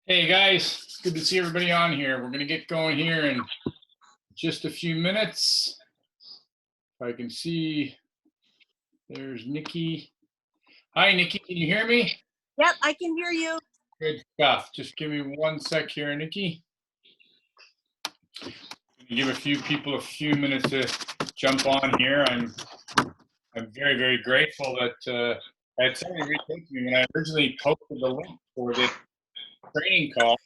Hey guys, it's good to see everybody on here. We're going to get going here in just a few minutes. If I can see, there's Nikki. Hi, Nikki. Can you hear me? Yep, I can hear you. Good stuff. Just give me one sec here, Nikki. Give a few people a few minutes to jump on here. I'm very, very grateful that I had somebody reach out to me when I originally posted the link for this training call.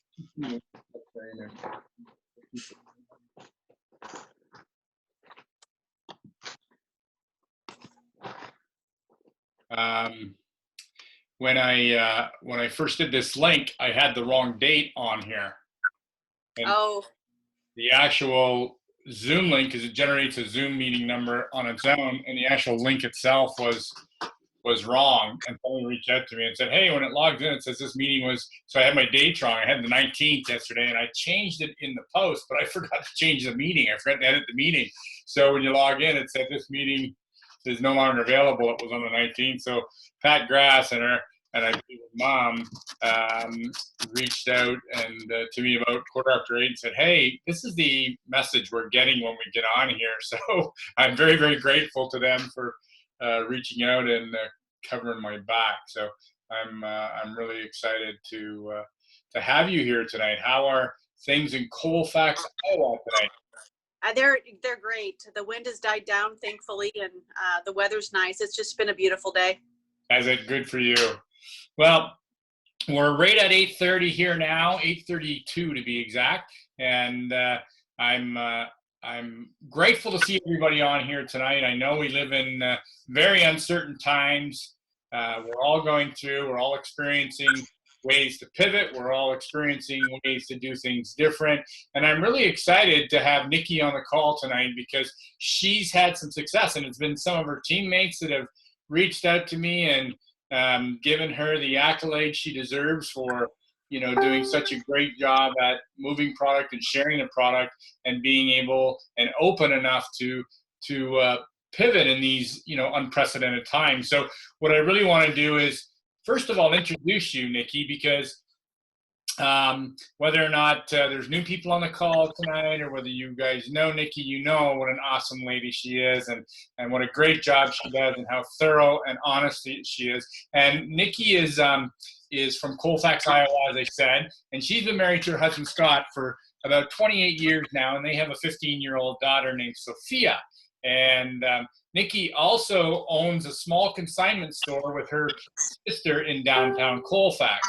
Um, when I first did this link, I had the wrong date on here. And Oh, the actual Zoom link, because it generates a Zoom meeting number on its own, and the actual link itself was wrong. And someone reached out to me and said, "Hey, when it logs in, it says this meeting was." So I had my date wrong. I had the 19th yesterday, and I changed it in the post, but I forgot to change the meeting. I forgot to edit the meeting. So when you log in, it said this meeting is no longer available. It was on the 19th. So Pat Grass and I believe her mom reached out and to me about 8:15 and said, "Hey, this is the message we're getting when we get on here." So I'm very, very grateful to them for reaching out and covering my back. So I'm really excited to have you here tonight. How are things in Colfax, Iowa tonight? they're great. The wind has died down, thankfully, and the weather's nice. It's just been a beautiful day. Is it good for you? Well, we're right at 8:30 here now, 8:32 to be exact, and I'm grateful to see everybody on here tonight. I know we live in very uncertain times. We're all going through. We're all experiencing ways to pivot. We're all experiencing ways to do things different, and I'm really excited to have Nikki on the call tonight because she's had some success, and it's been some of her teammates that have reached out to me and given her the accolades she deserves for doing such a great job at moving product and sharing the product and being able and open enough to pivot in these unprecedented times. So what I really want to do is first of all introduce you, Nikki, because whether or not there's new people on the call tonight or whether you guys know Nikki, you know what an awesome lady she is and what a great job she does and how thorough and honest she is. And Nikki is from Colfax, Iowa, as I said, and she's been married to her husband, Scott, for about 28 years now, and they have a 15-year-old daughter named Sophia. And Nikki also owns a small consignment store with her sister in downtown Colfax.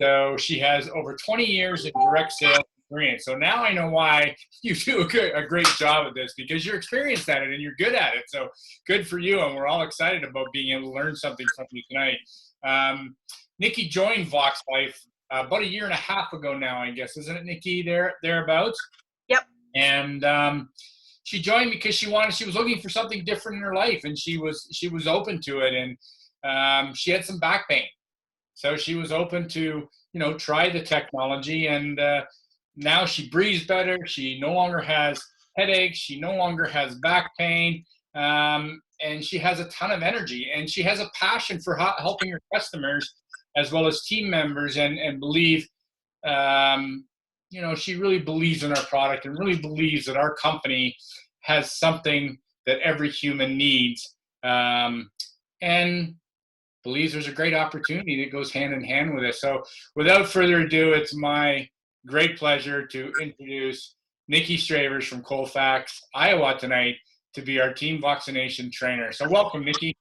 So she has over 20 years in direct sales experience. So now I know why you do a great job at this, because you're experienced at it and you're good at it. So good for you. And we're all excited about being able to learn something from you tonight. Nikki joined Vox Life about a year and a half ago now, I guess. Isn't it, Nikki, thereabouts? Yep. And she joined because she was looking for something different in her life, and she was open to it. And she had some back pain. So she was open to, try the technology, and now she breathes better. She no longer has headaches. She no longer has back pain, and she has a ton of energy, and she has a passion for helping her customers as well as team members, and believe, she really believes in our product and really believes that our company has something that every human needs, and believes there's a great opportunity that goes hand in hand with it. So without further ado, it's my great pleasure to introduce Nikki Stravers from Colfax, Iowa tonight to be our Team Vaccination trainer. So welcome, Nikki.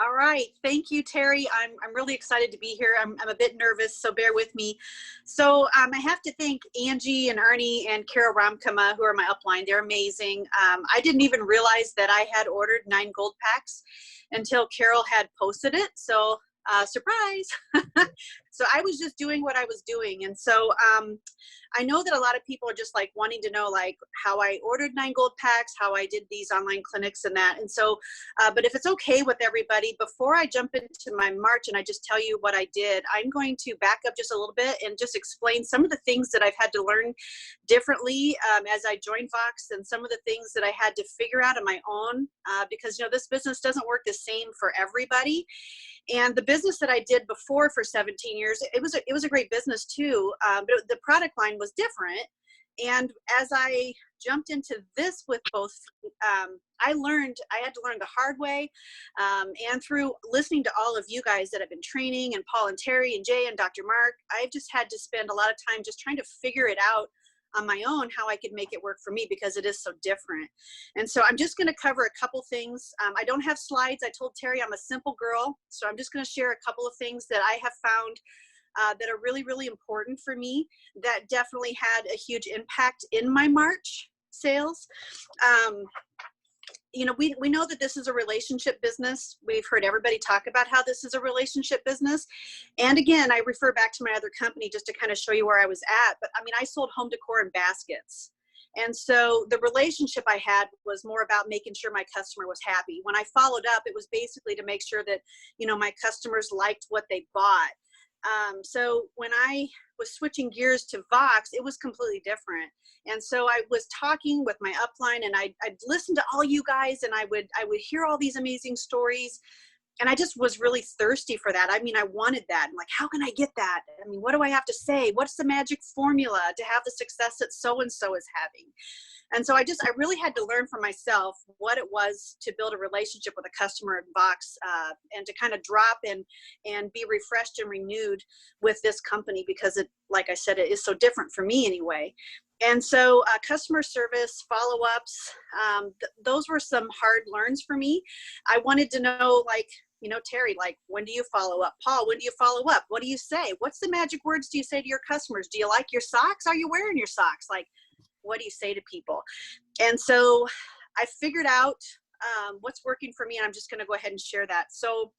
All right. Thank you, Terry. I'm really excited to be here. I'm a bit nervous, so bear with me. So I have to thank Angie and Ernie and Carol Ramkama, who are my upline. They're amazing. I didn't even realize that I had ordered 9 gold packs until Carol had posted it. So surprise. So I was just doing what I was doing. And so I know that a lot of people are just like wanting to know like how I ordered 9 gold packs, how I did these online clinics and that. And so, but if it's okay with everybody, before I jump into my March and I just tell you what I did, I'm going to back up just a little bit and just explain some of the things that I've had to learn differently as I joined Vox, and some of the things that I had to figure out on my own because, this business doesn't work the same for everybody. And the business that I did before for 17 years, it was a great business too, but the product line was different. And as I jumped into this with both, I had to learn the hard way, and through listening to all of you guys that have been training, and Paul and Terry and Jay and Dr. Mark, I've just had to spend a lot of time just trying to figure it out on my own, how I could make it work for me, because it is so different. And so I'm just going to cover a couple things. I don't have slides. I told Terry I'm a simple girl, so I'm just going to share a couple of things that I have found that are really, really important for me, that definitely had a huge impact in my March sales. You know, we know that this is a relationship business. We've heard everybody talk about how this is a relationship business. And again, I refer back to my other company just to kind of show you where I was at. But I mean, I sold home decor and baskets. And so the relationship I had was more about making sure my customer was happy. When I followed up, it was basically to make sure that, you know, my customers liked what they bought. So when I was switching gears to Vox, it was completely different. And so I was talking with my upline, and I'd listen to all you guys, and I would hear all these amazing stories. And I just was really thirsty for that. I mean, I wanted that. I'm like, how can I get that? I mean, what do I have to say? What's the magic formula to have the success that so-and-so is having? And so I really had to learn for myself what it was to build a relationship with a customer at Vox, and to kind of drop and be refreshed and renewed with this company, because it, like I said, it is so different for me anyway. And so customer service, follow-ups, those were some hard learns for me. I wanted to know, like, you know, Terry, like, when do you follow up? Paul, when do you follow up? What do you say? What's the magic words do you say to your customers? Do you like your socks? Are you wearing your socks? Like, what do you say to people? And so I figured out what's working for me, and I'm just going to go ahead and share that. So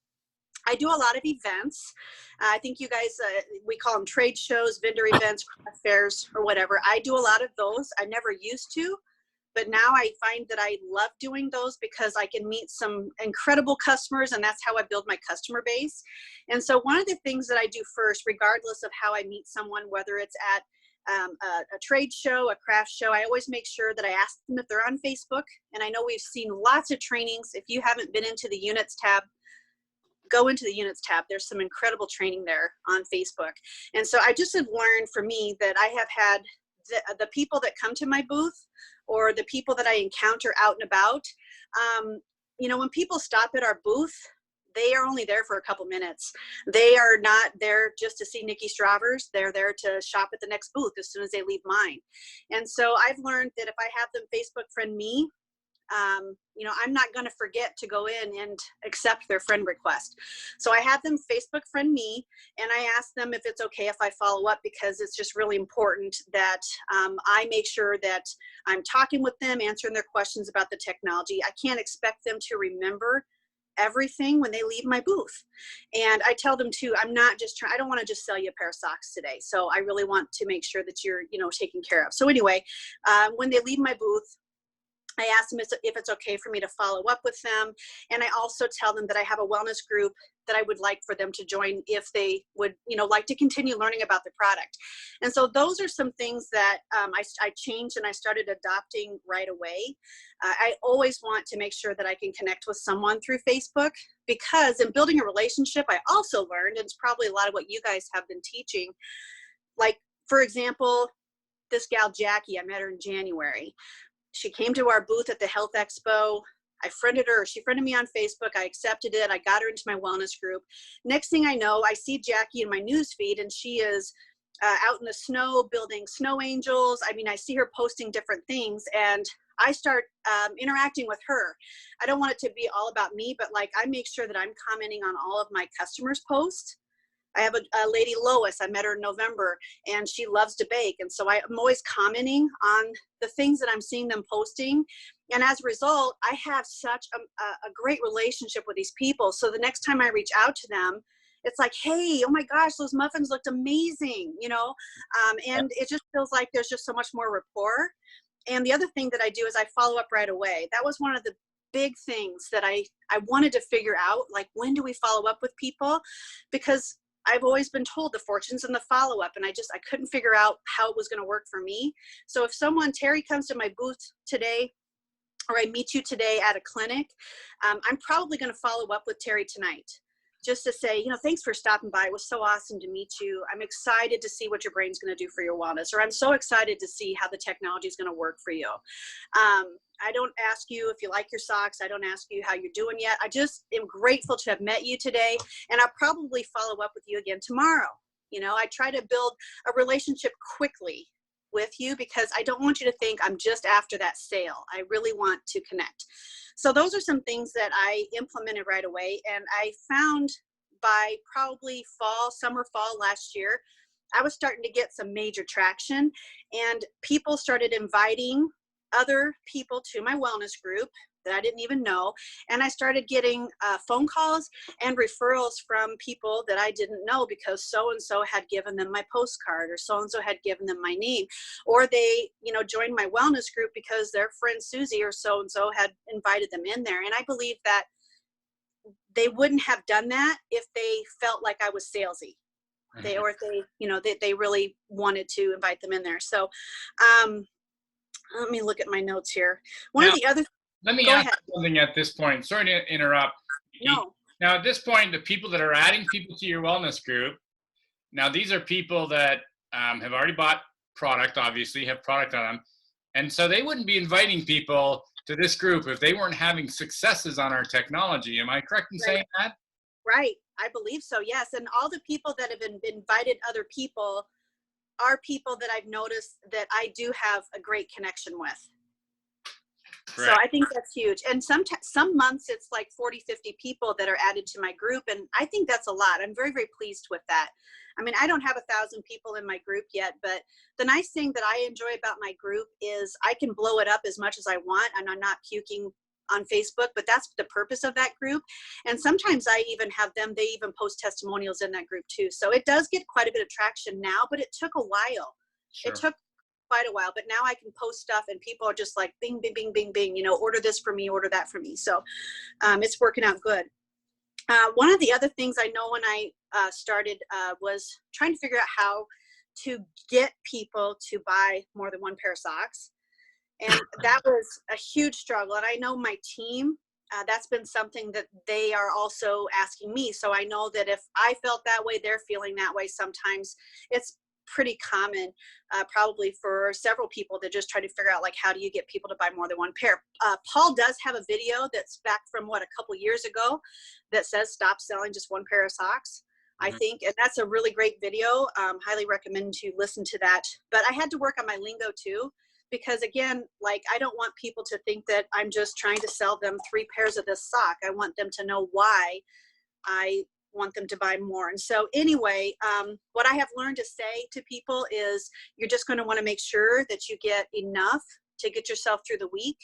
I do a lot of events. I think you guys, we call them trade shows, vendor events, craft fairs, or whatever. I do a lot of those. I never used to, but now I find that I love doing those because I can meet some incredible customers, and that's how I build my customer base. And so one of the things that I do first, regardless of how I meet someone, whether it's at a trade show, a craft show, I always make sure that I ask them if they're on Facebook. And I know we've seen lots of trainings. If you haven't been into the units tab, go into the units tab. There's some incredible training there on Facebook. And so I just have learned for me that I have had the people that come to my booth, or the people that I encounter out and about, you know, when people stop at our booth, they are only there for a couple minutes. They are not there just to see Nikki Stravers. They're there to shop at the next booth as soon as they leave mine. And so I've learned that if I have them Facebook friend me, you know, I'm not going to forget to go in and accept their friend request. So I have them Facebook friend me, and I ask them if it's okay if I follow up, because it's just really important that I make sure that I'm talking with them, answering their questions about the technology. I can't expect them to remember everything when they leave my booth. And I tell them too, I'm not just trying, I don't want to just sell you a pair of socks today. So I really want to make sure that you're, you know, taken care of. So anyway, when they leave my booth, I ask them if it's okay for me to follow up with them. And I also tell them that I have a wellness group that I would like for them to join if they would, you know, like to continue learning about the product. And so those are some things that I changed and I started adopting right away. I always want to make sure that I can connect with someone through Facebook, because in building a relationship, I also learned, and it's probably a lot of what you guys have been teaching. Like, for example, this gal, Jackie, I met her in January. She came to our booth at the Health Expo. I friended her. She friended me on Facebook. I accepted it. I got her into my wellness group. Next thing I know, I see Jackie in my news feed, and she is out in the snow building snow angels. I mean, I see her posting different things, and I start interacting with her. I don't want it to be all about me, but like, I make sure that I'm commenting on all of my customers' posts. I have a lady, Lois, I met her in November, and she loves to bake. And so I'm always commenting on the things that I'm seeing them posting. And as a result, I have such a great relationship with these people. So the next time I reach out to them, it's like, hey, oh my gosh, those muffins looked amazing, you know? And it just feels like there's just so much more rapport. And the other thing that I do is I follow up right away. That was one of the big things that I wanted to figure out, like, when do we follow up with people? Because I've always been told the fortune's in the follow-up, and I couldn't figure out how it was going to work for me. So if Terry comes to my booth today, or I meet you today at a clinic, I'm probably going to follow up with Terry tonight. just to say, thanks for stopping by. It was so awesome to meet you. I'm excited to see what your brain's going to do for your wellness, or I'm so excited to see how the technology is going to work for you. I don't ask you if you like your socks. I don't ask you how you're doing yet. I just am grateful to have met you today, and I'll probably follow up with you again tomorrow. I try to build a relationship quickly with you because I don't want you to think I'm just after that sale. I really want to connect. So those are some things that I implemented right away. And I found by probably summer, fall last year, I was starting to get some major traction, and people started inviting other people to my wellness group that I didn't even know. And I started getting phone calls and referrals from people that I didn't know because so-and-so had given them my postcard, or so-and-so had given them my name, or they, joined my wellness group because their friend Susie or so-and-so had invited them in there. And I believe that they wouldn't have done that if they felt like I was salesy. Or if they really wanted to invite them in there. So let me look at my notes here. One of the other Let me ask something at this point. Sorry to interrupt. No. Now, at this point, the people that are adding people to your wellness group, now these are people that have already bought product, obviously, have product on them. And so they wouldn't be inviting people to this group if they weren't having successes on our technology. Am I correct in saying that? Right. I believe so, yes. And all the people that have invited other people are people that I've noticed that I do have a great connection with. Correct. So I think that's huge. And some months it's like 40, 50 people that are added to my group. And I think that's a lot. I'm very, very pleased with that. I mean, I don't have 1,000 people in my group yet, but the nice thing that I enjoy about my group is I can blow it up as much as I want, and I'm not puking on Facebook, but that's the purpose of that group. And sometimes I even have them, they even post testimonials in that group too. So it does get quite a bit of traction now, but it took a while. Sure. It took quite a while, but now I can post stuff and people are just like, bing, bing, bing, bing, bing, order this for me, order that for me. So it's working out good. One of the other things I know when I started was trying to figure out how to get people to buy more than one pair of socks. And that was a huge struggle. And I know my team, that's been something that they are also asking me. So I know that if I felt that way, they're feeling that way sometimes. It's pretty common, probably for several people to just try to figure out, like, how do you get people to buy more than one pair? Paul does have a video that's back from, a couple years ago that says stop selling just one pair of socks. I think, and that's a really great video. Highly recommend you listen to that. But I had to work on my lingo too, because again, like, I don't want people to think that I'm just trying to sell them 3 pairs of this sock. I want them to know why I want them to buy more. And so anyway, what I have learned to say to people is you're just going to want to make sure that you get enough to get yourself through the week.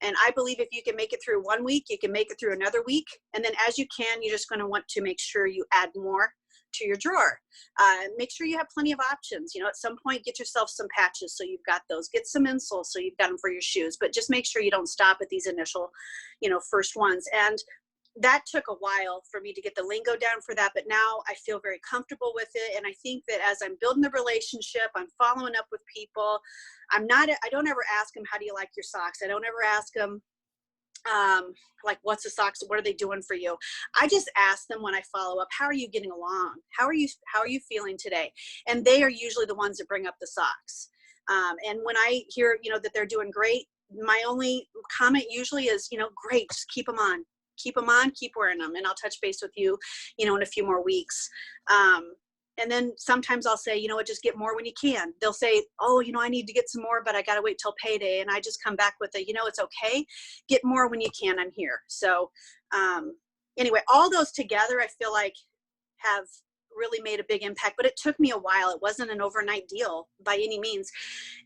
And I believe if you can make it through 1 week, you can make it through another week. And then as you can, you're just going to want to make sure you add more to your drawer. Make sure you have plenty of options. At some point, get yourself some patches so you've got those. Get some insoles so you've got them for your shoes. But just make sure you don't stop at these initial, first ones. And that took a while for me to get the lingo down for that, but now I feel very comfortable with it. And I think that as I'm building the relationship, I'm following up with people. I don't ever ask them, how do you like your socks? I don't ever ask them, like, what's the socks? What are they doing for you? I just ask them when I follow up, how are you getting along? How are you feeling today? And they are usually the ones that bring up the socks. And when I hear, that they're doing great, my only comment usually is, great, just keep them on. Keep them on, keep wearing them, and I'll touch base with you, in a few more weeks. And then sometimes I'll say, just get more when you can. They'll say, oh, I need to get some more, but I got to wait till payday. And I just come back with it's okay. Get more when you can. I'm here. So anyway, all those together, I feel like have really made a big impact, but it took me a while. It wasn't an overnight deal by any means.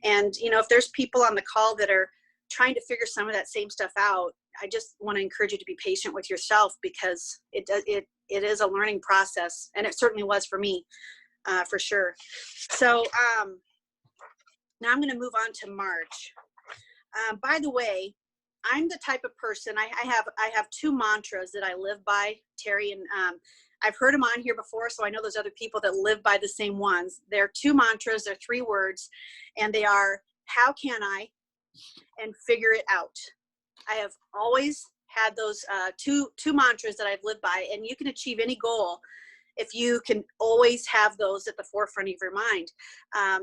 And, if there's people on the call that are trying to figure some of that same stuff out, I just want to encourage you to be patient with yourself, because it is a learning process, and it certainly was for me, for sure. So now I'm going to move on to March. By the way, I'm the type of person, I have 2 mantras that I live by, Terry, and I've heard them on here before, so I know there's other people that live by the same ones. They're 2 mantras, they're 3 words, and they are, how can I, and figure it out. I have always had those two mantras that I've lived by, and you can achieve any goal if you can always have those at the forefront of your mind.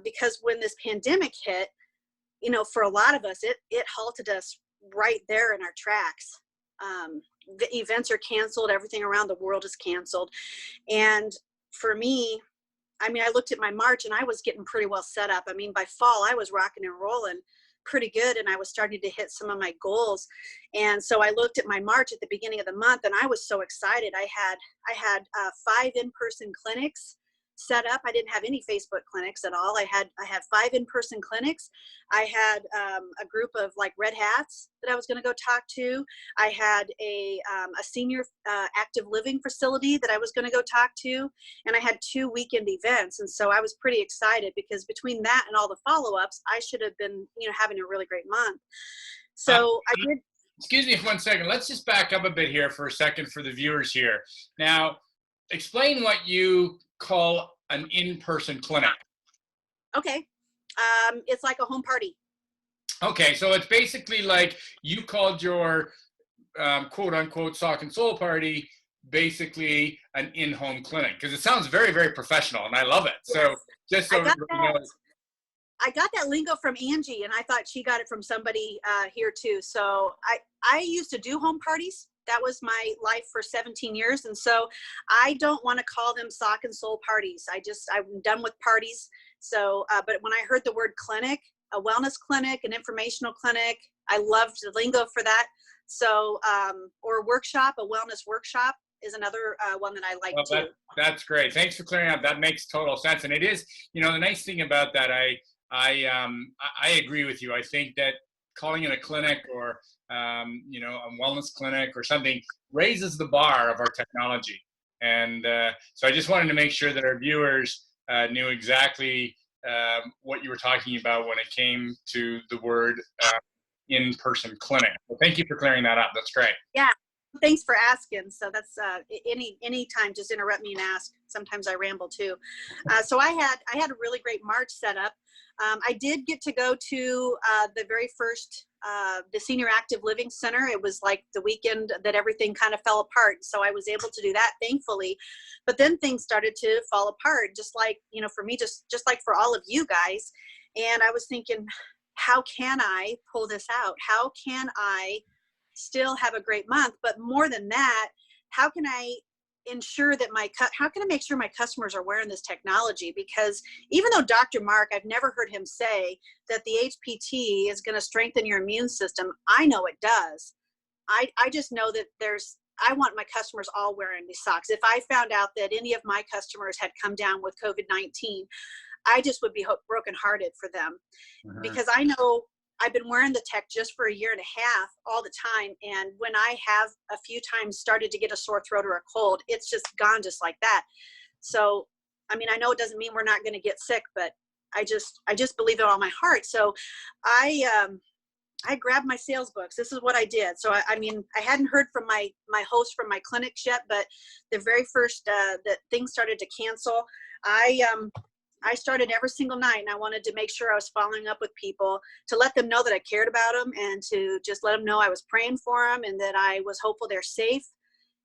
Because when this pandemic hit, you know, for a lot of us, it halted us right there in our tracks. The events are canceled. Everything around the world is canceled. And for me, I mean, I looked at my March and I was getting pretty well set up. I mean, by fall, I was rocking and rolling pretty good, and I was starting to hit some of my goals. And so I looked at my March at the beginning of the month, and I was so excited. I had 5 in-person clinics set up. I didn't have any Facebook clinics at all. I had 5 in-person clinics. I had a group of like red hats that I was going to go talk to. I had a senior active living facility that I was going to go talk to, and I had 2 weekend events. And so I was pretty excited because between that and all the follow-ups, I should have been, you know, having a really great month. So I did. Excuse me for 1 second. Let's just back up a bit here for a second for the viewers here. Now, explain what you call an in-person clinic. Okay. It's like a home party. Okay, so it's basically like you called your quote unquote sock and soul party basically an in-home clinic, because it sounds very, very professional and I love it. Yes. So just so everybody knows. I got that lingo from Angie, and I thought she got it from somebody here too. So I used to do home parties. That was my life for 17 years. And so I don't want to call them sock and soul parties. I'm done with parties. So, but when I heard the word clinic, a wellness clinic, an informational clinic, I loved the lingo for that. So, or workshop, a wellness workshop is another one that I like too. That's great. Thanks for clearing up. That makes total sense. And it is, you know, the nice thing about that, I agree with you. I think that calling it a clinic or you know, a wellness clinic or something raises the bar of our technology. And so I just wanted to make sure that our viewers knew exactly what you were talking about when it came to the word in-person clinic. So thank you for clearing that up. That's great. Yeah. Thanks for asking. So that's any time, just interrupt me and ask. Sometimes I ramble too. So I had a really great March set up. I did get to go to the very first the Senior Active Living Center. It was like the weekend that everything kind of fell apart. So I was able to do that, thankfully. But then things started to fall apart, just like, you know, for me, just like for all of you guys. And I was thinking, how can I pull this out? How can I still have a great month? But more than that, how can I ensure that how can I make sure my customers are wearing this technology? Because even though Dr. Mark, I've never heard him say that the HPT is going to strengthen your immune system. I know it does. I just know that I want my customers all wearing these socks. If I found out that any of my customers had come down with COVID-19, I just would be brokenhearted for them. Because I know I've been wearing the tech just for 1.5 years all the time. And when I have a few times started to get a sore throat or a cold, it's just gone just like that. So, I mean, I know it doesn't mean we're not going to get sick, but I just believe it all my heart. So I grabbed my sales books. This is what I did. So, I mean, I hadn't heard from my host from my clinics yet, but the very first that things started to cancel, I started every single night, and I wanted to make sure I was following up with people to let them know that I cared about them, and to just let them know I was praying for them and that I was hopeful they're safe,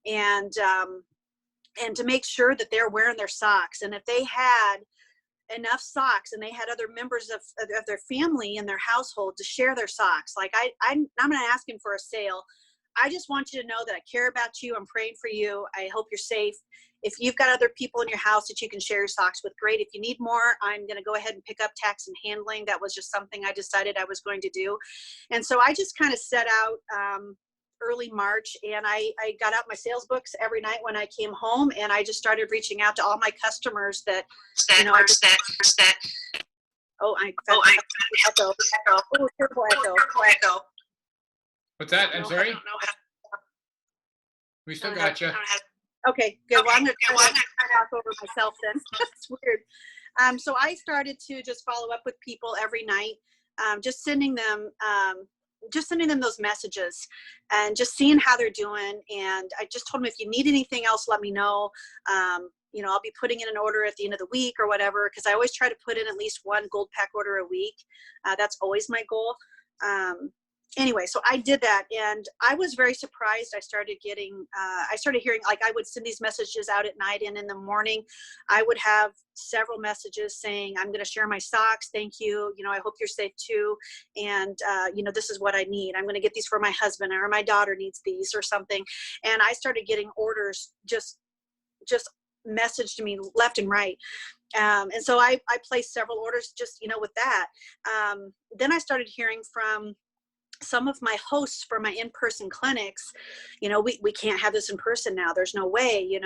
and to make sure that they're wearing their socks. And if they had enough socks and they had other members of their family in their household to share their socks, like I'm not asking for a sale. I just want you to know that I care about you. I'm praying for you. I hope you're safe. If you've got other people in your house that you can share your socks with, great. If you need more, I'm going to go ahead and pick up tax and handling. That was just something I decided I was going to do. And so I just kind of set out early March, and I got out my sales books every night when I came home, and I just started reaching out to all my customers that, you know, echo. Oh, terrible echo. What's that? I'm sorry? We still got you. Okay, good. Well, I'm going to talk over myself then. That's weird. So I started to just follow up with people every night, just sending them those messages and just seeing how they're doing. And I just told them, if you need anything else, let me know. You know, I'll be putting in an order at the end of the week or whatever, because I always try to put in at least one gold pack order a week. That's always my goal. anyway, so I did that, and I was very surprised. I started hearing, like, I would send these messages out at night, and in the morning I would have several messages saying, I'm going to share my socks. Thank you. I hope you're safe too. And, this is what I need. I'm going to get these for my husband, or my daughter needs these or something. And I started getting orders just messaged me left and right. And so I placed several orders just, with that. Then I started hearing from some of my hosts for my in-person clinics. We can't have this in person now. There's no way,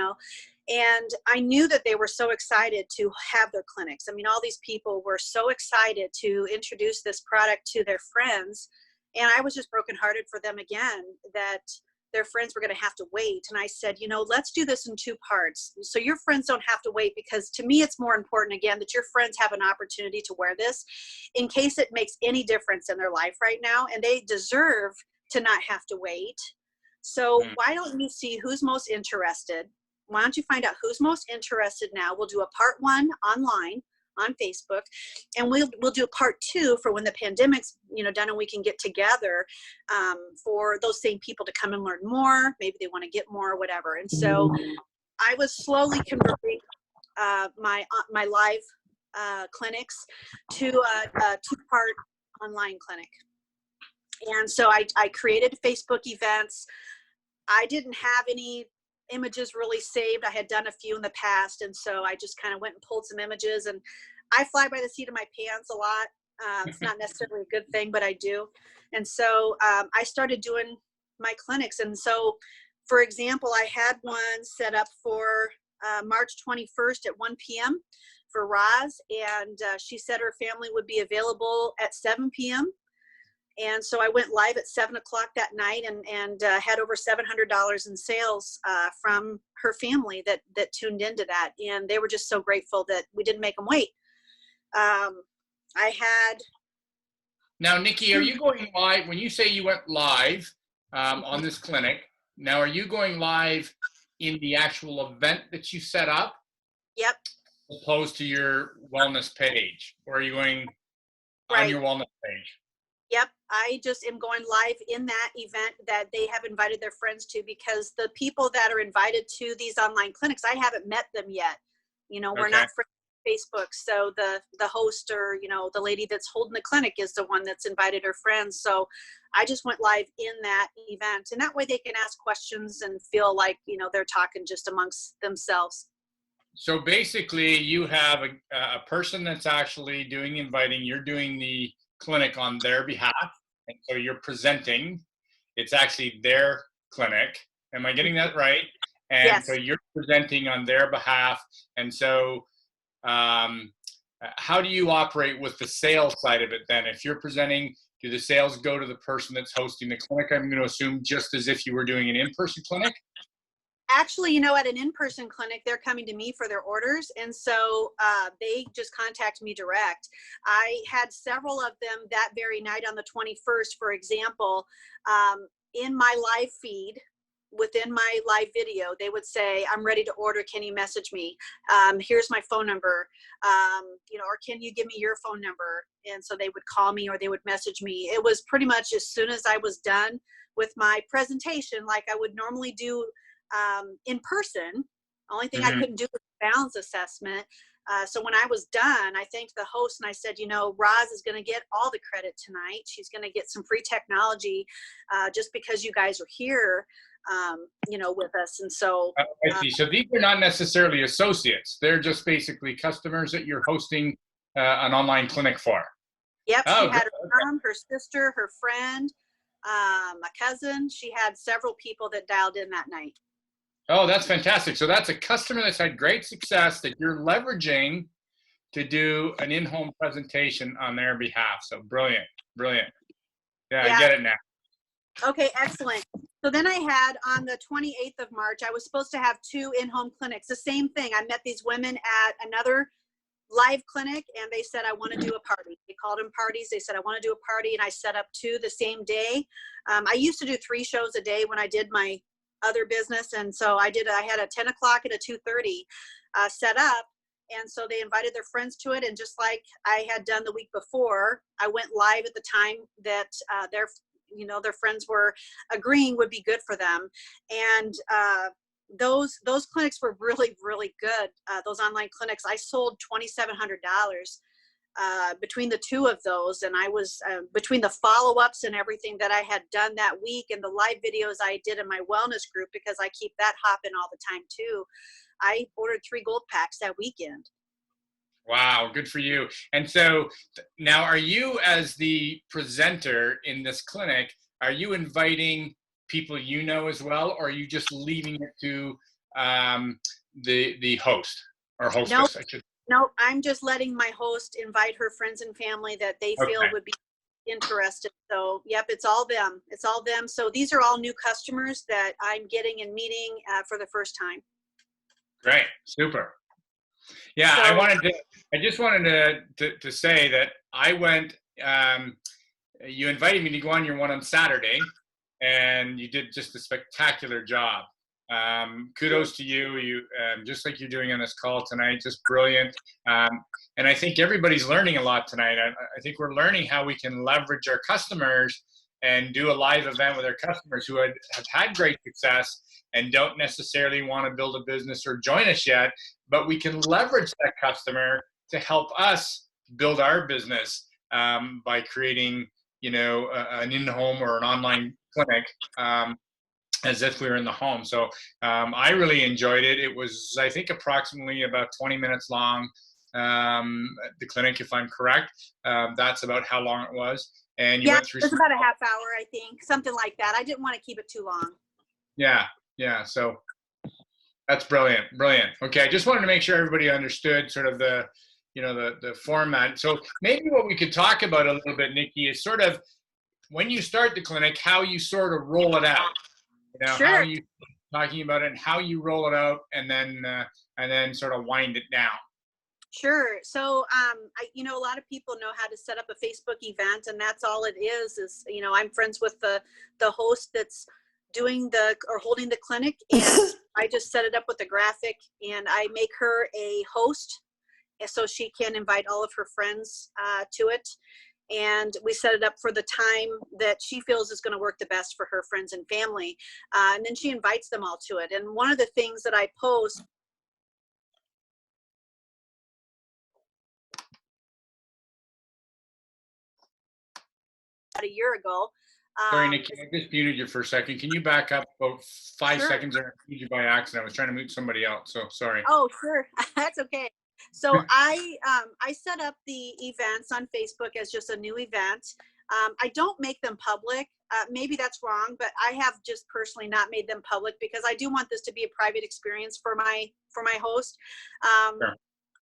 and I knew that they were so excited to have their clinics. I mean, all these people were so excited to introduce this product to their friends. And I was just brokenhearted for them again, that their friends were going to have to wait. And I said, let's do this in two parts. So your friends don't have to wait, because to me, it's more important, again, that your friends have an opportunity to wear this in case it makes any difference in their life right now. And they deserve to not have to wait. So why don't you see who's most interested? Why don't you find out who's most interested now? We'll do a part 1 online on Facebook, and we'll do a part 2 for when the pandemic's done and we can get together, for those same people to come and learn more. Maybe they want to get more or whatever. And so I was slowly converting my live clinics to a 2-part online clinic. And so I created Facebook events. I didn't have any images really saved. I had done a few in the past, and so I just kind of went and pulled some images. And I fly by the seat of my pants a lot. It's not necessarily a good thing, but I do. And so I started doing my clinics. And so, for example, I had one set up for March 21st at 1 p.m. for Roz, and she said her family would be available at 7 p.m. And so I went live at 7 o'clock that night, and had over $700 in sales from her family that tuned into that. And they were just so grateful that we didn't make them wait. Now, Nikki, are you going live? When you say you went live on this clinic, now are you going live in the actual event that you set up? Yep. Opposed to your wellness page? Or are you going on your wellness page? Yep, I just am going live in that event that they have invited their friends to, because the people that are invited to these online clinics, I haven't met them yet. We're not friends on Facebook. So the host, or, the lady that's holding the clinic is the one that's invited her friends. So I just went live in that event, and that way they can ask questions and feel like, they're talking just amongst themselves. So basically you have a person that's actually doing the inviting, you're doing the clinic on their behalf, and so you're presenting. It's actually their clinic. Am I getting that right? And yes. So you're presenting on their behalf. And so how do you operate with the sales side of it then? If you're presenting, do the sales go to the person that's hosting the clinic? I'm going to assume just as if you were doing an in-person clinic. Actually, at an in-person clinic, they're coming to me for their orders. And so they just contact me direct. I had several of them that very night on the 21st, for example, in my live feed, within my live video, they would say, I'm ready to order. Can you message me? Here's my phone number, or can you give me your phone number? And so they would call me or they would message me. It was pretty much as soon as I was done with my presentation, like I would normally do in person. Only thing I couldn't do was balance assessment. So when I was done, I thanked the host and I said, Roz is going to get all the credit tonight. She's going to get some free technology just because you guys are here, with us. And so I see. So these are not necessarily associates. They're just basically customers that you're hosting an online clinic for. Yep. She had her mom, her sister, her friend, a cousin. She had several people that dialed in that night. Oh, that's fantastic. So that's a customer that's had great success that you're leveraging to do an in-home presentation on their behalf. So brilliant, brilliant. Yeah, I get it now. Okay, excellent. So then I had on the 28th of March, I was supposed to have 2 in-home clinics. The same thing. I met these women at another live clinic and they said, I want to do a party. They called them parties. They said, I want to do a party. And I set up 2 the same day. I used to do 3 shows a day when I did my other business. And so I had a 10 o'clock and a 2:30 set up. And so they invited their friends to it. And just like I had done the week before, I went live at the time that their friends were agreeing would be good for them. And those clinics were really, really good. Those online clinics, I sold $2,700 between the two of those. And I was between the follow-ups and everything that I had done that week and the live videos I did in my wellness group, because I keep that hopping all the time too. I ordered 3 gold packs that weekend. Wow, good for you. And so now, are you, as the presenter in this clinic, are you inviting people you know as well, or are you just leaving it to the host or hostess? Nope, I'm just letting my host invite her friends and family that they feel would be interested. So, yep, it's all them. It's all them. So these are all new customers that I'm getting and meeting for the first time. Great, super. Yeah, so, I just wanted to say that I went, you invited me to go on your one on Saturday, and you did just a spectacular job. Kudos to you. You just like you're doing on this call tonight, just brilliant. And I think everybody's learning a lot tonight. I think we're learning how we can leverage our customers and do a live event with our customers who have had great success and don't necessarily want to build a business or join us yet, but we can leverage that customer to help us build our business by creating, an in-home or an online clinic as if we were in the home. So I really enjoyed it. It was, I think, approximately about 20 minutes long. The clinic, if I'm correct, that's about how long it was. And you went through. It was about a half hour, I think, something like that. I didn't want to keep it too long. Yeah. So that's brilliant. Okay, I just wanted to make sure everybody understood sort of the format. So maybe what we could talk about a little bit, Nikki, is sort of when you start the clinic, how you sort of roll it out. Sure. How you talking about it and how you roll it out, and then sort of wind it down. Sure. So, a lot of people know how to set up a Facebook event, and that's all it is, I'm friends with the host that's doing or holding the clinic, and I just set it up with a graphic, and I make her a host so she can invite all of her friends to it. And we set it up for the time that she feels is going to work the best for her friends and family. And then she invites them all to it. And one of the things that I post about a year ago. Sorry, Nikki, I just muted you for a second. Can you back up about 5 seconds? I muted you by accident. I was trying to mute somebody else, so sorry. Oh, sure. That's okay. So I set up the events on Facebook as just a new event. I don't make them public. Maybe that's wrong, but I have just personally not made them public because I do want this to be a private experience for my host. Sure.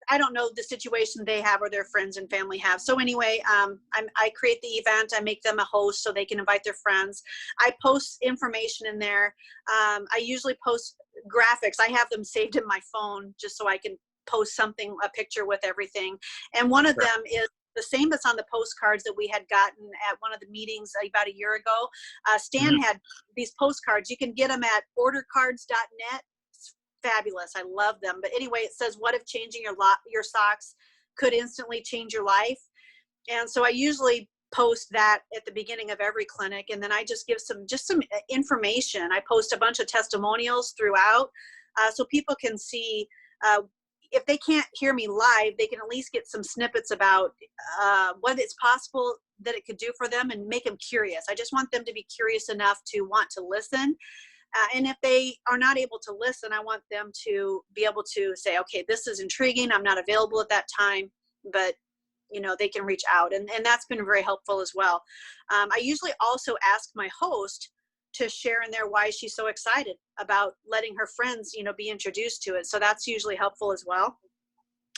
I don't know the situation they have or their friends and family have. So anyway, I create the event. I make them a host so they can invite their friends. I post information in there. I usually post graphics. I have them saved in my phone just so I can post something, a picture with everything. And one of them is the same that's on the postcards that we had gotten at one of the meetings about a year ago. Stan had these postcards. You can get them at ordercards.net. Fabulous. I love them. But anyway, it says, what if changing your socks could instantly change your life? And so I usually post that at the beginning of every clinic. And then I just give some information. I post a bunch of testimonials throughout so people can see, if they can't hear me live, they can at least get some snippets about what it's possible that it could do for them and make them curious. I just want them to be curious enough to want to listen. And if they are not able to listen, I want them to be able to say, okay, this is intriguing. I'm not available at that time, but they can reach out. And that's been very helpful as well. I usually also ask my host to share in there why she's so excited about letting her friends, be introduced to it. So that's usually helpful as well.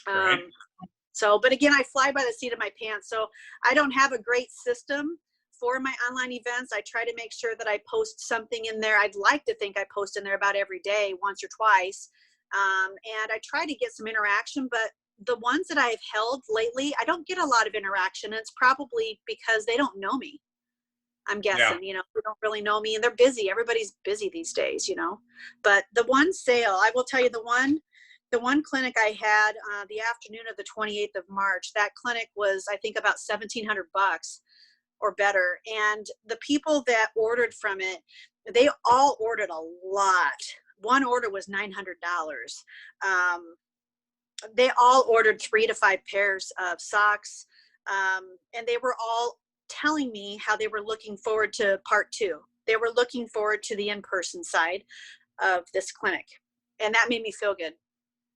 Right. But again, I fly by the seat of my pants. So I don't have a great system for my online events. I try to make sure that I post something in there. I'd like to think I post in there about every day, once or twice. And I try to get some interaction, but the ones that I've held lately, I don't get a lot of interaction. And it's probably because they don't know me. I'm guessing, they don't really know me and they're busy. Everybody's busy these days, but the one sale, I will tell you, the one clinic I had the afternoon of the 28th of March, that clinic was, I think, about $1,700. or better. And the people that ordered from it, they all ordered a lot. One order was $900. They all ordered 3 to 5 pairs of socks. And they were all telling me how they were looking forward to part 2. They were looking forward to the in-person side of this clinic. And that made me feel good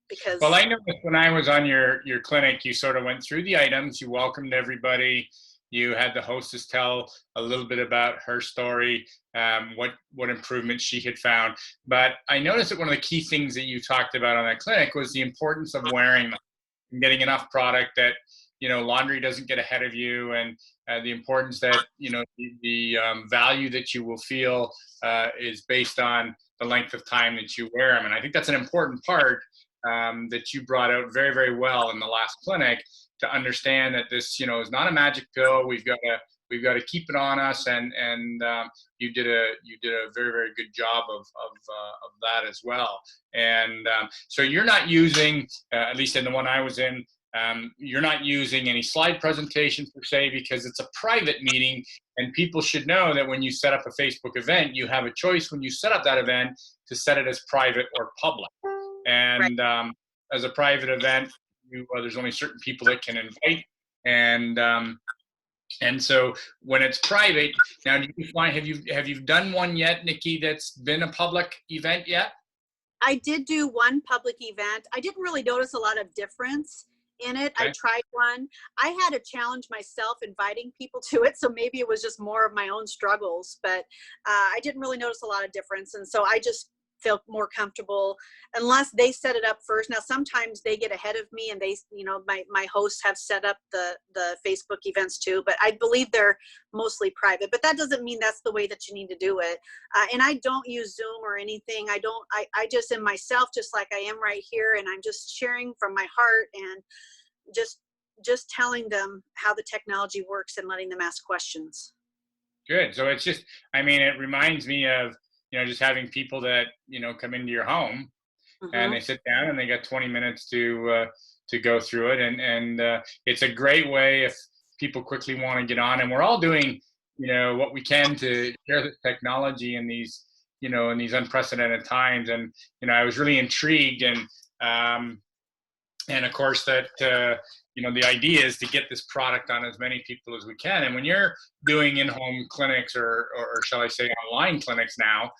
because. Well, I noticed when I was on your clinic, you sort of went through the items, you welcomed everybody, you had the hostess tell a little bit about her story, what improvements she had found. But I noticed that one of the key things that you talked about on that clinic was the importance of wearing them and getting enough product that, laundry doesn't get ahead of you, and the importance that, the value that you will feel is based on the length of time that you wear them. And I think that's an important part that you brought out very, very well in the last clinic, to understand that this, is not a magic pill. We've got to keep it on us, and you did a very, very good job of that as well. And so you're not using, at least in the one I was in, you're not using any slide presentations per se, because it's a private meeting, and people should know that when you set up a Facebook event, you have a choice when you set up that event to set it as private or public. And as a private event, there's only certain people that can invite, and so when it's private, now do you find, have you done one yet, Nikki, that's been a public event yet? I did do one public event. I didn't really notice a lot of difference in it. Okay. I tried one. I had to challenge myself inviting people to it, so maybe it was just more of my own struggles, but I didn't really notice a lot of difference, and so I just feel more comfortable unless they set it up first. Now, sometimes they get ahead of me, and they, my hosts have set up the Facebook events too, but I believe they're mostly private. But that doesn't mean that's the way that you need to do it. And I don't use Zoom or anything. I just am myself, just like I am right here, and I'm just sharing from my heart, and just telling them how the technology works and letting them ask questions. Good. So it's just, it reminds me of, just having people that, come into your home, and they sit down and they got 20 minutes to go through it. And it's a great way if people quickly want to get on, and we're all doing, what we can to share the technology in these, in these unprecedented times. And, I was really intrigued, and of course that, the idea is to get this product on as many people as we can. And when you're doing in-home clinics, or shall I say online clinics now,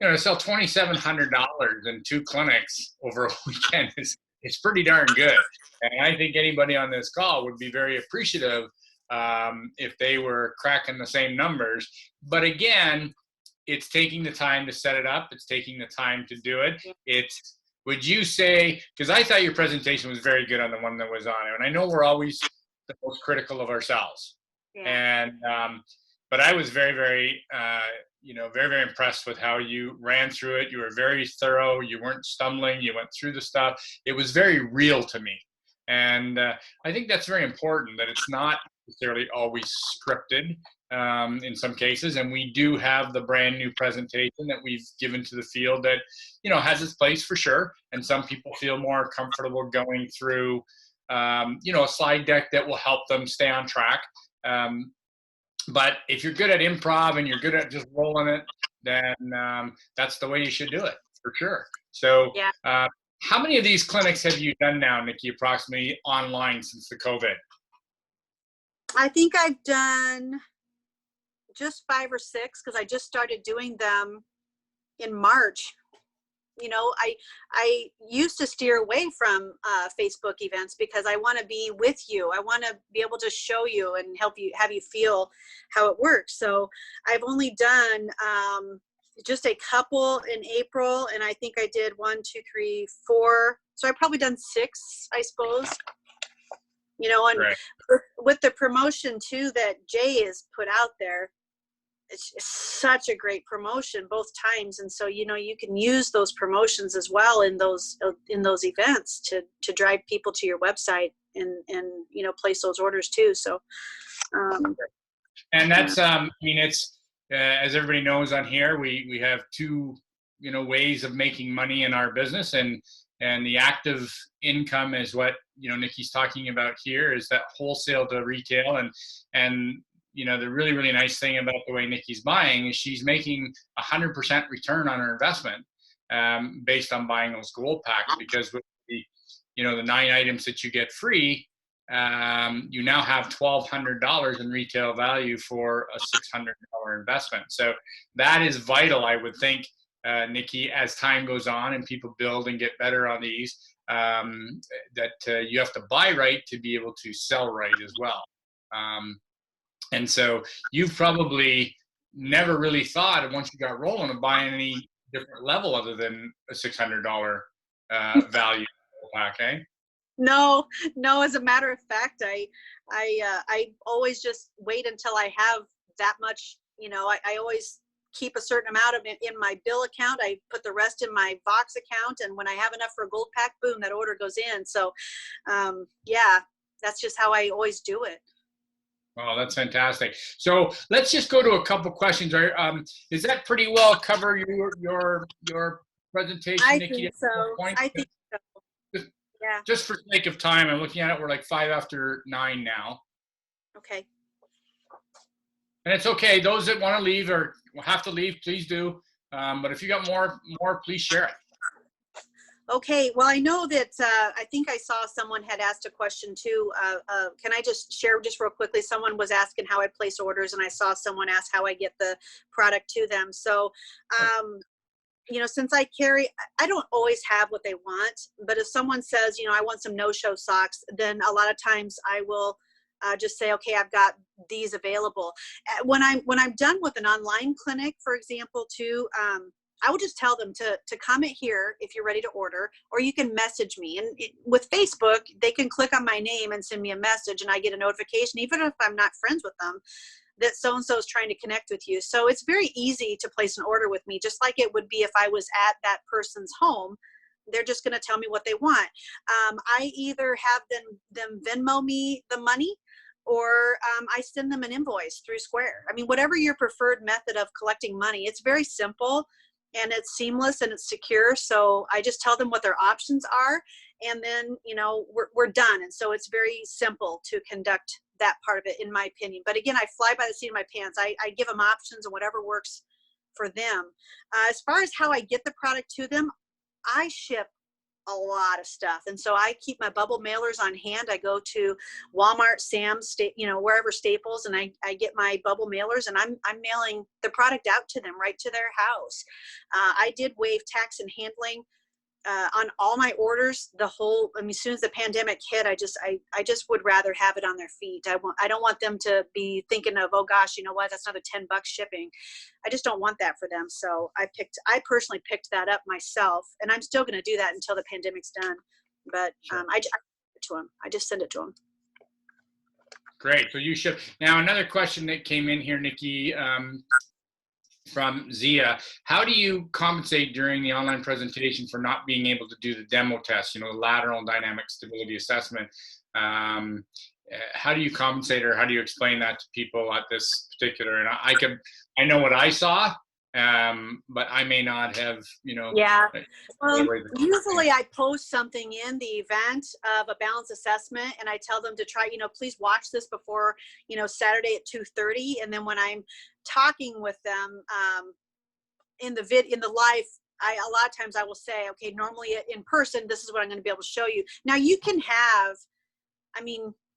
to sell $2,700 in 2 clinics over a weekend is pretty darn good. And I think anybody on this call would be very appreciative if they were cracking the same numbers. But again, it's taking the time to set it up. It's taking the time to do it. Would you say, because I thought your presentation was very good on the one that was on it, and I know we're always the most critical of ourselves. Yeah. And but I was very, very, very, very impressed with how you ran through it. You were very thorough. You weren't stumbling. You went through the stuff. It was very real to me. And I think that's very important, that it's not necessarily always scripted in some cases. And we do have the brand new presentation that we've given to the field that, has its place for sure. And some people feel more comfortable going through, a slide deck that will help them stay on track. But if you're good at improv and you're good at just rolling it, then that's the way you should do it, for sure. So how many of these clinics have you done now, Nikki, approximately online since the COVID? I think I've done just 5 or 6, because I just started doing them in March. I used to steer away from Facebook events because I want to be with you. I want to be able to show you and have you feel how it works. So I've only done just a couple in April, and I think I did 1, 2, 3, 4. So I've probably done 6, I suppose. And right. with the promotion too that Jay has put out there, it's such a great promotion both times. And so, you can use those promotions as well in those events to drive people to your website and place those orders too. So, and that's, it's, as everybody knows on here, we have 2, ways of making money in our business, and the active income is what, Nikki's talking about here, is that wholesale to retail. And the really, really nice thing about the way Nikki's buying is she's making 100% return on her investment based on buying those gold packs, because with the 9 items that you get free, you now have $1,200 in retail value for a $600 investment. So that is vital, I would think, Nikki, as time goes on and people build and get better on these, that you have to buy right to be able to sell right as well. And so you've probably never really thought, once you got rolling, of buying any different level other than a $600 value pack, eh? No, no. As a matter of fact, I always just wait until I have that much. I always keep a certain amount of it in my bill account. I put the rest in my Vox account, and when I have enough for a gold pack, boom, that order goes in. So, yeah, that's just how I always do it. Oh, that's fantastic. So let's just go to a couple questions. Does that pretty well cover your presentation, I Nikki? think so. I think so. Yeah. Just for sake of time, I'm looking at it. We're like 5 after 9 now. Okay. And it's okay. Those that want to leave or have to leave, please do. But if you got more, please share it. Okay, well, I know that I think I saw someone had asked a question too. Can I just share just real quickly? Someone was asking how I place orders, and I saw someone ask how I get the product to them. So, since I don't always have what they want, but if someone says, I want some no-show socks, then a lot of times I will just say, okay, I've got these available. When I'm done with an online clinic, for example, too, I will just tell them to comment here if you're ready to order, or you can message me. And with Facebook, they can click on my name and send me a message, and I get a notification, even if I'm not friends with them, that so-and-so is trying to connect with you. So it's very easy to place an order with me, just like it would be if I was at that person's home. They're just going to tell me what they want. I either have them Venmo me the money, or I send them an invoice through Square. I mean, whatever your preferred method of collecting money, it's very simple and it's seamless and it's secure. So I just tell them what their options are, and then, we're done. And so it's very simple to conduct that part of it, in my opinion. But again, I fly by the seat of my pants. I give them options and whatever works for them. As far as how I get the product to them, I ship a lot of stuff. And so I keep my bubble mailers on hand. I go to Walmart, Sam's, wherever, Staples, and I get my bubble mailers, and I'm mailing the product out to them right to their house. I did waive tax and handling on all my orders. As soon as the pandemic hit, I just would rather have it on their feet. I don't want them to be thinking of, oh gosh, you know what, that's another $10 shipping. I just don't want that for them. So I personally picked that up myself, and I'm still going to do that until the pandemic's done. But sure. I send it to them. I just send it to them. Great. So you ship. Now, another question that came in here, Nikki, from Zia. How do you compensate during the online presentation for not being able to do the demo test, the lateral and dynamic stability assessment? How do you compensate, or how do you explain that to people at this particular? And I know what I saw, but I may not have, Yeah. Usually I post something in the event of a balance assessment, and I tell them to try, please watch this before, Saturday at 2:30. And then when I'm talking with them in the live, a lot of times I will say, okay, normally in person, this is what I'm going to be able to show you. Now you can have,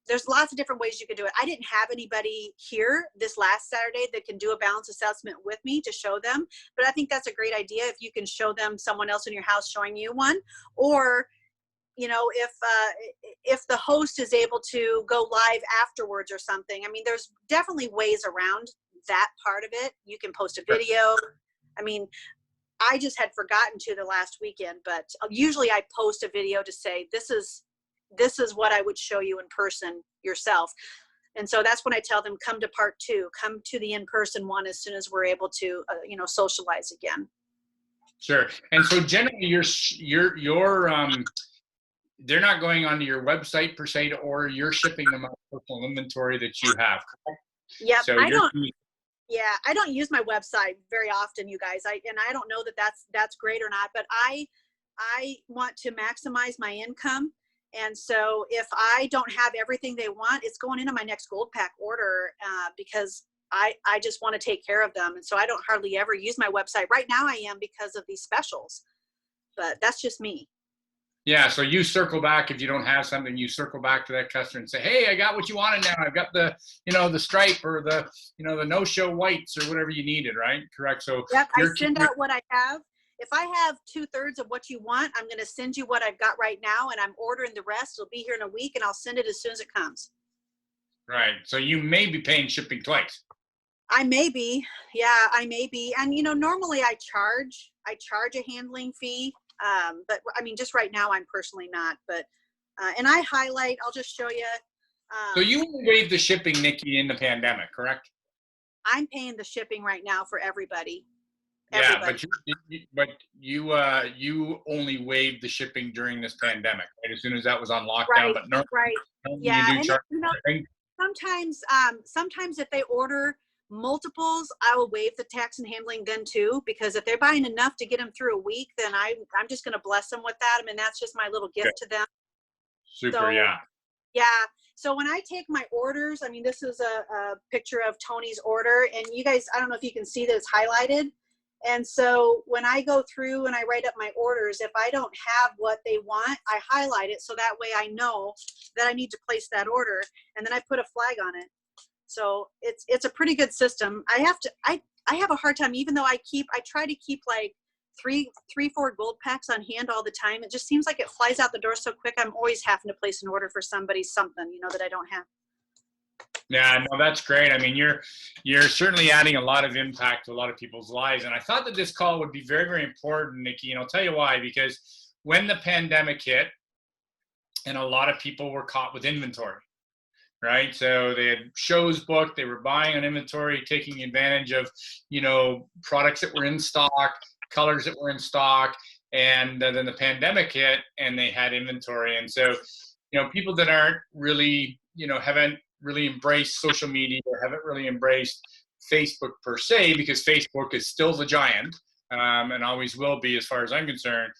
there's lots of different ways you can do it. I didn't have anybody here this last Saturday that can do a balance assessment with me to show them, but I think that's a great idea if you can show them someone else in your house showing you one, or if the host is able to go live afterwards or something. There's definitely ways around that part of it. You can post a video. I just had forgotten to the last weekend, but usually I post a video to say, this is what I would show you in person yourself. And so that's when I tell them, come to part 2, come to the in-person one as soon as we're able to, socialize again. Sure. And so generally they're not going onto your website per se to order, you're shipping them out of personal inventory that you have, correct? Yeah. So I don't use my website very often, you guys. I don't know that that's great or not, but I want to maximize my income. And so if I don't have everything they want, it's going into my next gold pack order because I just want to take care of them. And so I don't hardly ever use my website. Right now I am because of these specials, but that's just me. Yeah, so you circle back if you don't have something, you circle back to that customer and say, "Hey, I got what you wanted now. I've got the, the stripe or the, the no-show whites or whatever you needed," right? Correct. So yep, I send out what I have. If I have 2/3 of what you want, I'm going to send you what I've got right now, and I'm ordering the rest. It'll be here in a week, and I'll send it as soon as it comes. Right. So you may be paying shipping twice. I may be. Yeah, I may be. And, normally I charge a handling fee. But I mean, just right now, I'm personally not. But, and I highlight, I'll just show you. So you waived the shipping, Nikki, in the pandemic, correct? I'm paying the shipping right now for everybody. Yeah, but you only waived the shipping during this pandemic, right? As soon as that was on lockdown, Right, but no, right. Yeah, you do charge shipping. Sometimes if they order multiples, I will waive the tax and handling then too, because if they're buying enough to get them through a week, then I'm just going to bless them with that. I mean, that's just my little gift to them. Super, so, yeah. Yeah. So when I take my orders, I mean, this is a picture of Tony's order, and you guys, I don't know if you can see that it's highlighted. And so when I go through and I write up my orders, if I don't have what they want, I highlight it so that way I know that I need to place that order, and then I put a flag on it. So it's a pretty good system. I have a hard time, even though I try to keep like three, 4 gold packs on hand all the time. It just seems like it flies out the door so quick. I'm always having to place an order for somebody, something, that I don't have. Yeah, no, that's great. I mean, you're certainly adding a lot of impact to a lot of people's lives. And I thought that this call would be very, very important, Nikki. And I'll tell you why, because when the pandemic hit and a lot of people were caught with inventory, right? So they had shows booked, they were buying on inventory, taking advantage of, products that were in stock, colors that were in stock. And then the pandemic hit and they had inventory. And so, people that aren't really, haven't really embraced social media or haven't really embraced Facebook per se, because Facebook is still the giant and always will be as far as I'm concerned.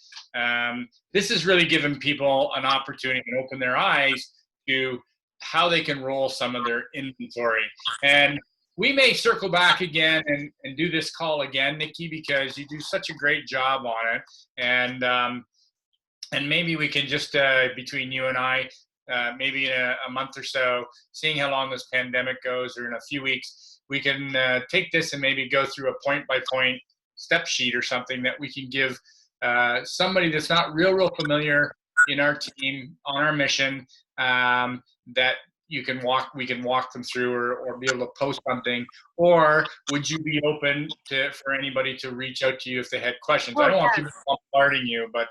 This has really given people an opportunity to open their eyes to how they can roll some of their inventory. And we may circle back again and do this call again, Nikki, because you do such a great job on it. And maybe we can just, between you and I, maybe in a month or so, seeing how long this pandemic goes, or in a few weeks, we can take this and maybe go through a point-by-point step sheet or something that we can give somebody that's not real familiar in our team on our mission, that we can walk them through, or be able to post something. Or would you be open for anybody to reach out to you if they had questions? I don't want people bombarding you, but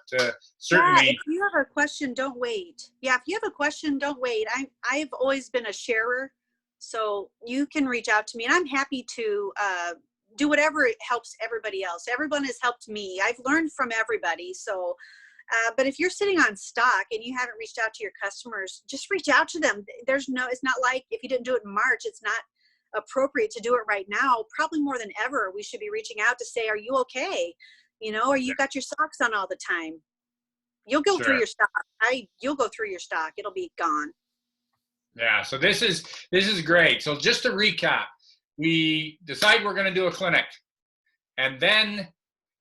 certainly. Yeah, if you have a question, don't wait. Yeah, if you have a question, don't wait. I've always been a sharer, so you can reach out to me, and I'm happy to do whatever helps everybody else. Everyone has helped me. I've learned from everybody. So, but if you're sitting on stock and you haven't reached out to your customers, just reach out to them. It's not like if you didn't do it in March, it's not appropriate to do it right now. Probably more than ever, we should be reaching out to say, are you okay? Or you got your socks on all the time. You'll go through your stock. You'll go through your stock. It'll be gone. Yeah. So this is great. So just to recap, we decide we're going to do a clinic, and then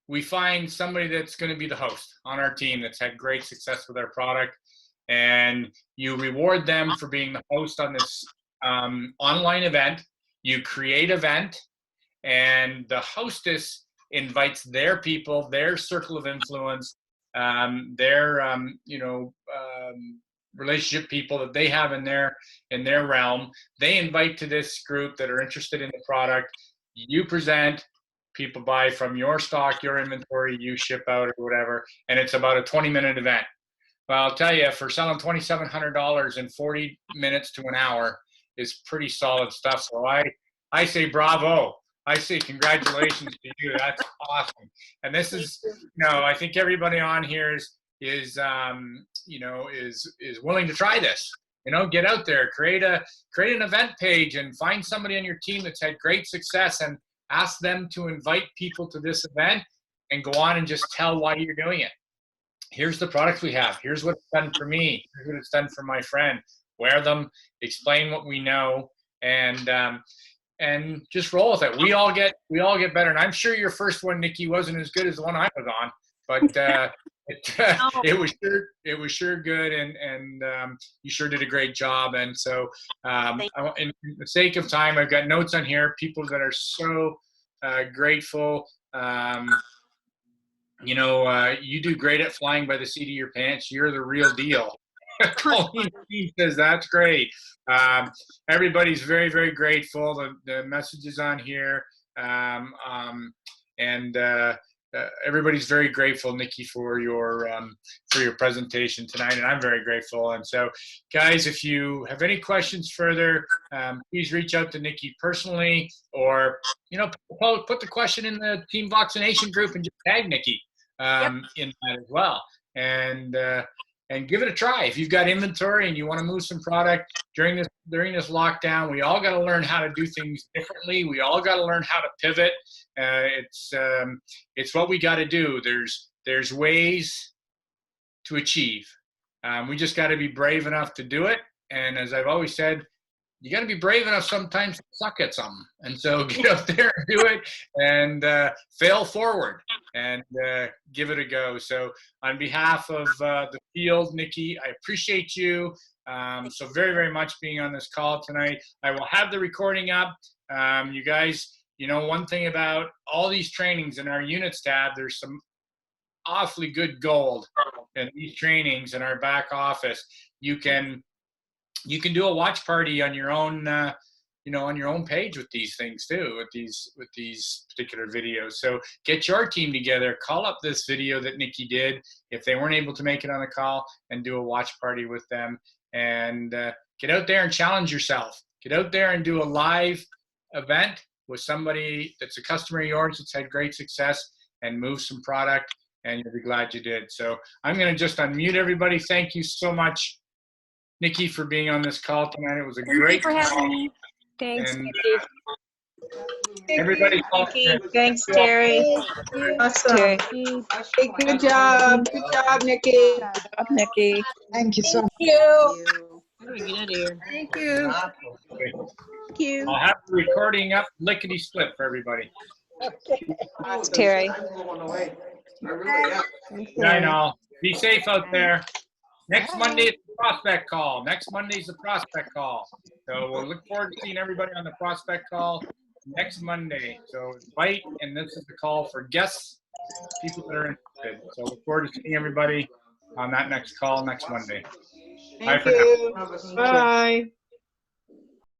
we find somebody that's going to be the host on our team that's had great success with our product, and you reward them for being the host on this online event. You create an event, and the hostess invites their people, their circle of influence, their relationship people that they have in their realm. They invite to this group that are interested in the product. You present, people buy from your stock, your inventory, you ship out or whatever, and it's about a 20-minute event. Well, I'll tell you, for selling $2,700 in 40 minutes to an hour is pretty solid stuff. So I say bravo. I say congratulations to you. That's awesome. And this is, I think everybody on here is willing to try this. Get out there, create an event page, and find somebody on your team that's had great success, and ask them to invite people to this event, and go on and just tell why you're doing it. here's the products we have. Here's what it's done for me. Here's what it's done for my friend. Wear them, explain what we know, and just roll with it. We all get better. And I'm sure your first one, Nikki, wasn't as good as the one I was on, but it was sure good, and you sure did a great job. And so, in the sake of time, I've got notes on here. People that are so grateful. You do great at flying by the seat of your pants. You're the real deal. Colleen says that's great. Everybody's very, very grateful. The messages on here, and everybody's very grateful, Nikki, for your presentation tonight, and I'm very grateful. And so, guys, if you have any questions further, please reach out to Nikki personally, or put the question in the Team Vaccination group and just tag Nikki in that as well. And give it a try. If you've got inventory and you want to move some product during this lockdown, we all got to learn how to do things differently. We all got to learn how to pivot. It's what we got to do. There's ways to achieve. We just got to be brave enough to do it. And as I've always said, you got to be brave enough sometimes to suck at something. And so get out there and do it, and fail forward, and give it a go. So on behalf of the field, Nikki, I appreciate you so very, very much being on this call tonight. I will have the recording up. You guys, one thing about all these trainings in our units tab, there's some awfully good gold in these trainings in our back office. You can do a watch party on your own, on your own page with these things too, with these particular videos. So get your team together, call up this video that Nikki did if they weren't able to make it on the call, and do a watch party with them. And get out there and challenge yourself. Get out there and do a live event with somebody that's a customer of yours that's had great success, and move some product, and you'll be glad you did. So I'm going to just unmute everybody. Thank you so much, Nikki, for being on this call tonight. It was a great call. Thank you for having me. Thanks, And, Nikki. everybody, Thanks, Terry. Awesome. Terry. Hey, good job. Good job, Nikki. Good job, Nikki. Thank you so much. Thank you. How do we get out of here? Thank you. Thank you. I'll have the recording up lickety split for everybody. Thanks, Terry. Yeah, I know. Be safe out there. Next Monday, it's the prospect call. Next Monday's the prospect call. So we'll look forward to seeing everybody on the prospect call next Monday. So invite, and this is the call for guests, people that are interested. So look forward to seeing everybody on that next call next Monday. Bye Thank for now. you. Bye.